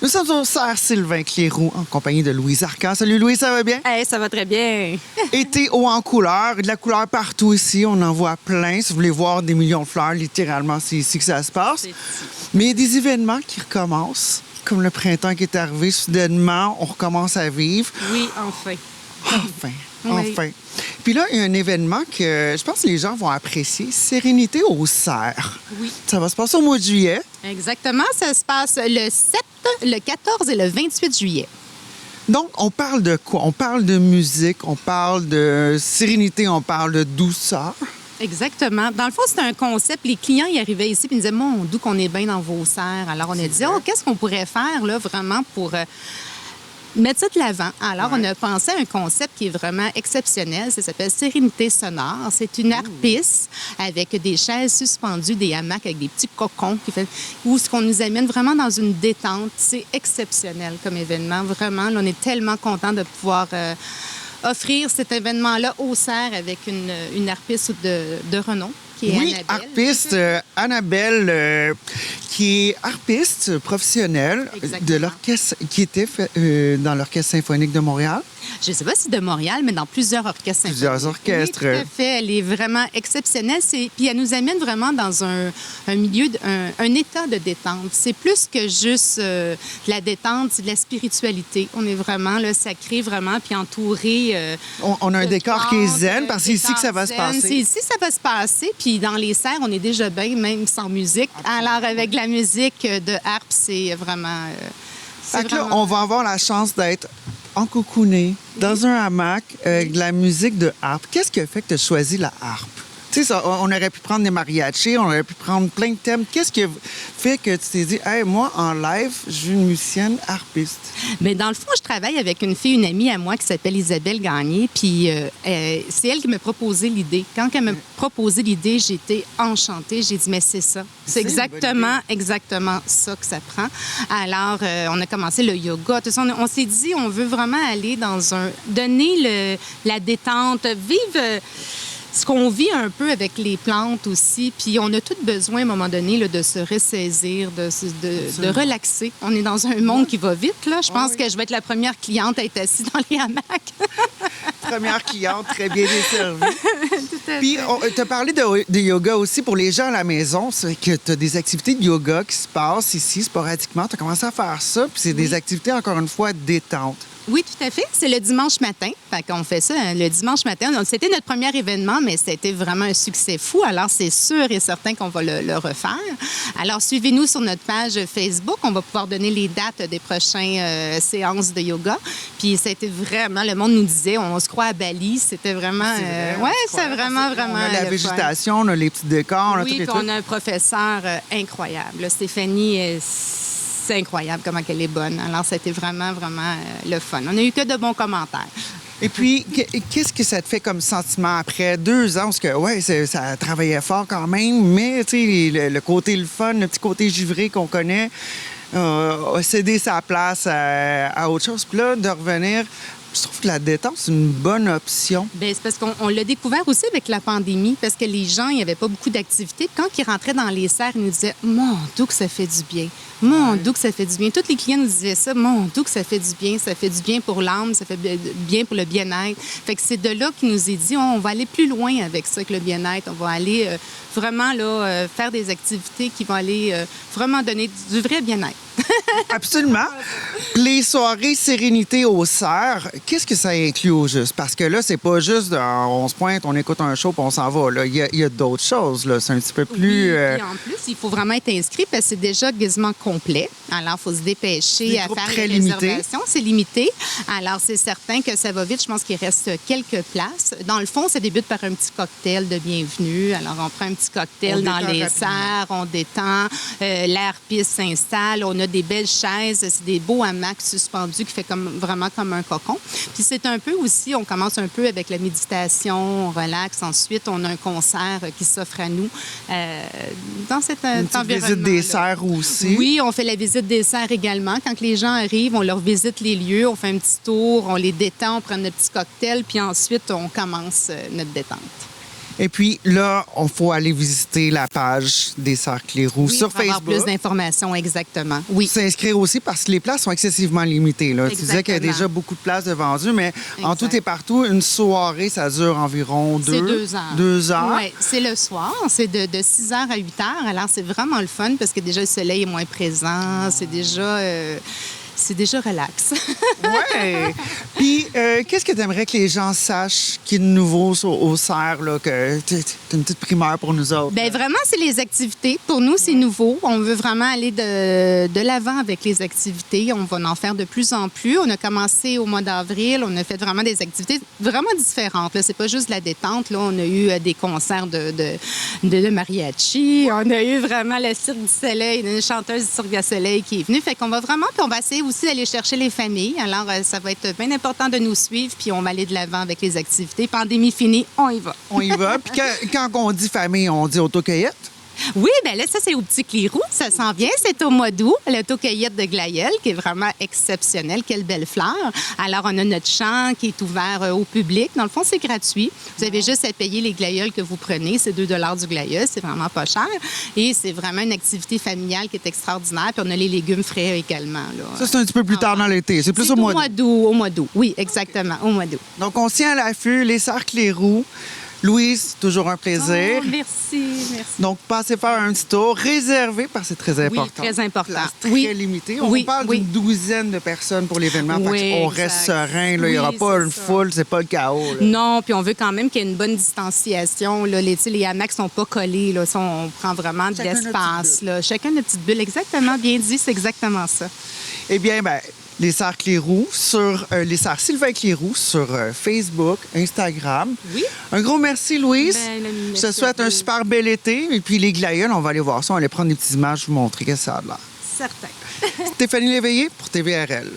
Nous sommes au Cerf Sylvain Cléroux en compagnie de Louise Arcan. Salut Louise, ça va bien? Hey, ça va très bien. Été haut en couleurs, de la couleur partout ici, on en voit plein. Si vous voulez voir des millions de fleurs, littéralement, c'est ici que ça se passe. Mais il y a des événements qui recommencent, comme le printemps qui est arrivé. Soudainement, on recommence à vivre. Oui, enfin. Enfin. Puis là, il y a un événement que je pense que les gens vont apprécier. Sérénité au Cerf. Oui. Ça va se passer au mois de juillet. Exactement. Ça se passe le 7, le 14 et le 28 juillet. Donc, on parle de quoi? On parle de musique, on parle de sérénité, on parle de douceur. Exactement. Dans le fond, c'était un concept. Les clients y arrivaient ici et ils nous disaient, mon Dieu, qu'on est bien dans vos serres. Alors, on a dit, qu'est-ce qu'on pourrait faire là, vraiment pour mettre ça de l'avant. Alors, on a pensé à un concept qui est vraiment exceptionnel. Ça s'appelle Sérénité sonore. C'est une harpiste avec des chaises suspendues, des hamacs avec des petits cocons où ce qu'on nous amène vraiment dans une détente. C'est exceptionnel comme événement. Vraiment, là, on est tellement contents de pouvoir offrir cet événement-là au Cerf avec une harpiste de renom. Oui, harpiste Annabelle, qui est harpiste professionnelle de l'orchestre, qui était dans l'Orchestre symphonique de Montréal. Je ne sais pas si de Montréal, mais dans plusieurs orchestres symphoniques. Plusieurs orchestres. Oui, tout à fait. Elle est vraiment exceptionnelle. Puis elle nous amène vraiment dans un milieu, un état de détente. C'est plus que juste de la détente, c'est de la spiritualité. On est vraiment là, sacré, vraiment, puis entouré. On a un décor qui est zen, parce que c'est ici que ça va se passer. C'est ici que ça va se passer. Puis dans les serres, on est déjà bien, même sans musique. Alors, avec la musique de harpe, c'est vraiment... Fait que là, on va avoir la chance d'être encocooné dans un hamac avec de la musique de harpe. Qu'est-ce qui a fait que tu as choisi la harpe? Tu sais, on aurait pu prendre des mariachis, on aurait pu prendre plein de thèmes. Qu'est-ce qui a fait que tu t'es dit, hey, moi, en live, je veux une musicienne harpiste? Bien, dans le fond, je travaille avec une amie à moi qui s'appelle Isabelle Gagné, puis c'est elle qui m'a proposé l'idée. Quand elle m'a proposé l'idée, j'étais enchantée. J'ai dit, mais c'est ça. C'est exactement ça que ça prend. Alors, on a commencé le yoga. Tout ça, on s'est dit, on veut vraiment aller donner la détente, vivre ce qu'on vit un peu avec les plantes aussi. Puis on a tout besoin, à un moment donné, là, de se ressaisir, de relaxer. On est dans un monde qui va vite, là. Je pense que je vais être la première cliente à être assise dans les hamacs. Première cliente, très bien desservie. Puis, tu as parlé de yoga aussi pour les gens à la maison. C'est que tu as des activités de yoga qui se passent ici sporadiquement. Tu as commencé à faire ça, puis c'est des activités, encore une fois, détente. Oui, tout à fait. C'est le dimanche matin. Fait qu'on fait ça le dimanche matin. C'était notre premier événement, mais c'était vraiment un succès fou. Alors, c'est sûr et certain qu'on va le refaire. Alors, suivez-nous sur notre page Facebook. On va pouvoir donner les dates des prochaines séances de yoga. Puis, c'était vraiment... Le monde nous disait, on se croit à Bali. C'était vraiment... Oui, c'est vraiment... On a la végétation, on a les petits décors, on a tout les trucs. On a un professeur incroyable. Stéphanie... C'est incroyable comment elle est bonne. Alors, c'était vraiment, vraiment le fun. On n'a eu que de bons commentaires. Et puis, qu'est-ce que ça te fait comme sentiment après 2 ans? Parce que, ouais, ça travaillait fort quand même, mais, tu sais, le côté le fun, le petit côté givré qu'on connaît, a cédé sa place à autre chose. Puis là, de revenir... Je trouve que la détente, c'est une bonne option. Bien, c'est parce qu'on l'a découvert aussi avec la pandémie, parce que les gens, il n'y avait pas beaucoup d'activités. Quand ils rentraient dans les serres, ils nous disaient « Mon Dieu, que ça fait du bien! Mon Dieu, que ça fait du bien! » Tous les clients nous disaient ça. « Mon Dieu, que ça fait du bien! Ça fait du bien pour l'âme, ça fait bien pour le bien-être. » Fait que c'est de là qu'il nous est dit « On va aller plus loin avec ça, avec le bien-être. On va aller vraiment là, faire des activités qui vont aller vraiment donner du vrai bien-être. » Absolument. Les soirées sérénité au Cerf, qu'est-ce que ça inclut au juste? Parce que là, c'est pas juste on se pointe, on écoute un show puis on s'en va. Là. Il y a d'autres choses. Là. C'est un petit peu plus... Oui, et en plus, il faut vraiment être inscrit parce que c'est déjà quasiment complet. Alors, il faut se dépêcher à faire les réservations. C'est limité. Alors, c'est certain que ça va vite. Je pense qu'il reste quelques places. Dans le fond, ça débute par un petit cocktail de bienvenue. Alors, on prend un petit cocktail dans les serres, on détend, l'air piste s'installe, on a des belles chaises, c'est des beaux hamacs suspendus qui fait vraiment comme un cocon. Puis c'est un peu aussi, on commence un peu avec la méditation, on relaxe. Ensuite, on a un concert qui s'offre à nous dans cet environnement. Une visite des serres aussi. Oui, on fait la visite des serres également. Quand les gens arrivent, on leur visite les lieux, on fait un petit tour, on les détend, on prend notre petit cocktail, puis ensuite, on commence notre détente. Et puis là, il faut aller visiter la page des Sœurs Cléroux Oui, sur pour avoir Facebook. plus d'informations, exactement. Oui. S'inscrire aussi parce que les places sont excessivement limitées. Là. Tu disais qu'il y a Exactement. déjà beaucoup de places de vendues, mais en Exact. tout et partout, une soirée, ça dure environ C'est 2 heures. 2 heures. Oui, c'est le soir. C'est de 6 heures à 8 heures. Alors, c'est vraiment le fun parce que déjà, le soleil est moins présent. C'est déjà relax. Oui. Puis, qu'est-ce que tu aimerais que les gens sachent qui est de nouveau au cerf, là, que tu as une petite primeur pour nous autres? Bien, vraiment, c'est les activités. Pour nous, c'est nouveau. On veut vraiment aller de l'avant avec les activités. On va en faire de plus en plus. On a commencé au mois d'avril. On a fait vraiment des activités vraiment différentes. C'est pas juste de la détente. Là, on a eu des concerts de mariachi. On a eu vraiment le Cirque du Soleil, une chanteuse du Cirque du Soleil qui est venue. Fait qu'on va vraiment, puis on va essayer aussi d'aller chercher les familles. Alors, ça va être bien important de nous suivre, puis on va aller de l'avant avec les activités. Pandémie finie, on y va. On y va. Puis quand on dit famille, on dit autocueillette. Oui, bien là, ça, c'est au Petit Clérou. Ça s'en vient. C'est au mois d'août. L'autocueillette de Glaïeul, qui est vraiment exceptionnelle. Quelle belle fleur. Alors, on a notre champ qui est ouvert au public. Dans le fond, c'est gratuit. Vous avez juste à payer les glaïeuls que vous prenez. C'est 2 du glaïeul. C'est vraiment pas cher. Et c'est vraiment une activité familiale qui est extraordinaire. Puis on a les légumes frais également. Là. Ça, c'est un petit peu plus tard dans l'été. C'est plus C'est au mois d'août. Au mois d'août. Oui, exactement. Au mois d'août. Donc, on se tient à l'affût. Les Sœurs Cléroux. Louise, toujours un plaisir. Oh, merci. Donc, passez faire un petit tour. Réservé, parce que c'est très important. Oui, très important. Place très Oui. limitée. On Oui, parle oui. d'une douzaine de personnes pour l'événement. Oui, Fait qu'on exact. reste serein. Là. Il n'y aura Oui, pas c'est une ça. foule. C'est pas le chaos. Là. Non, puis on veut quand même qu'il y ait une bonne distanciation. Là. Les hamacs sont pas collés. Là. Ça, on prend vraiment de Chacun notre l'espace. petite bulle. Là. Chacun notre petite bulle. Exactement, bien dit, c'est exactement ça. Eh bien, les Sœurs Cléroux sur les Sœurs Sylvain Cléroux sur Facebook, Instagram. Oui. Un gros merci, Louise. Ben, Je merci te souhaite à un vous. super bel été. Et puis les glaïeuls, on va aller voir ça. On va aller prendre des petites images, vous montrer qu'est-ce que ça a l'air. Certain. Stéphanie Léveillé pour TVRL.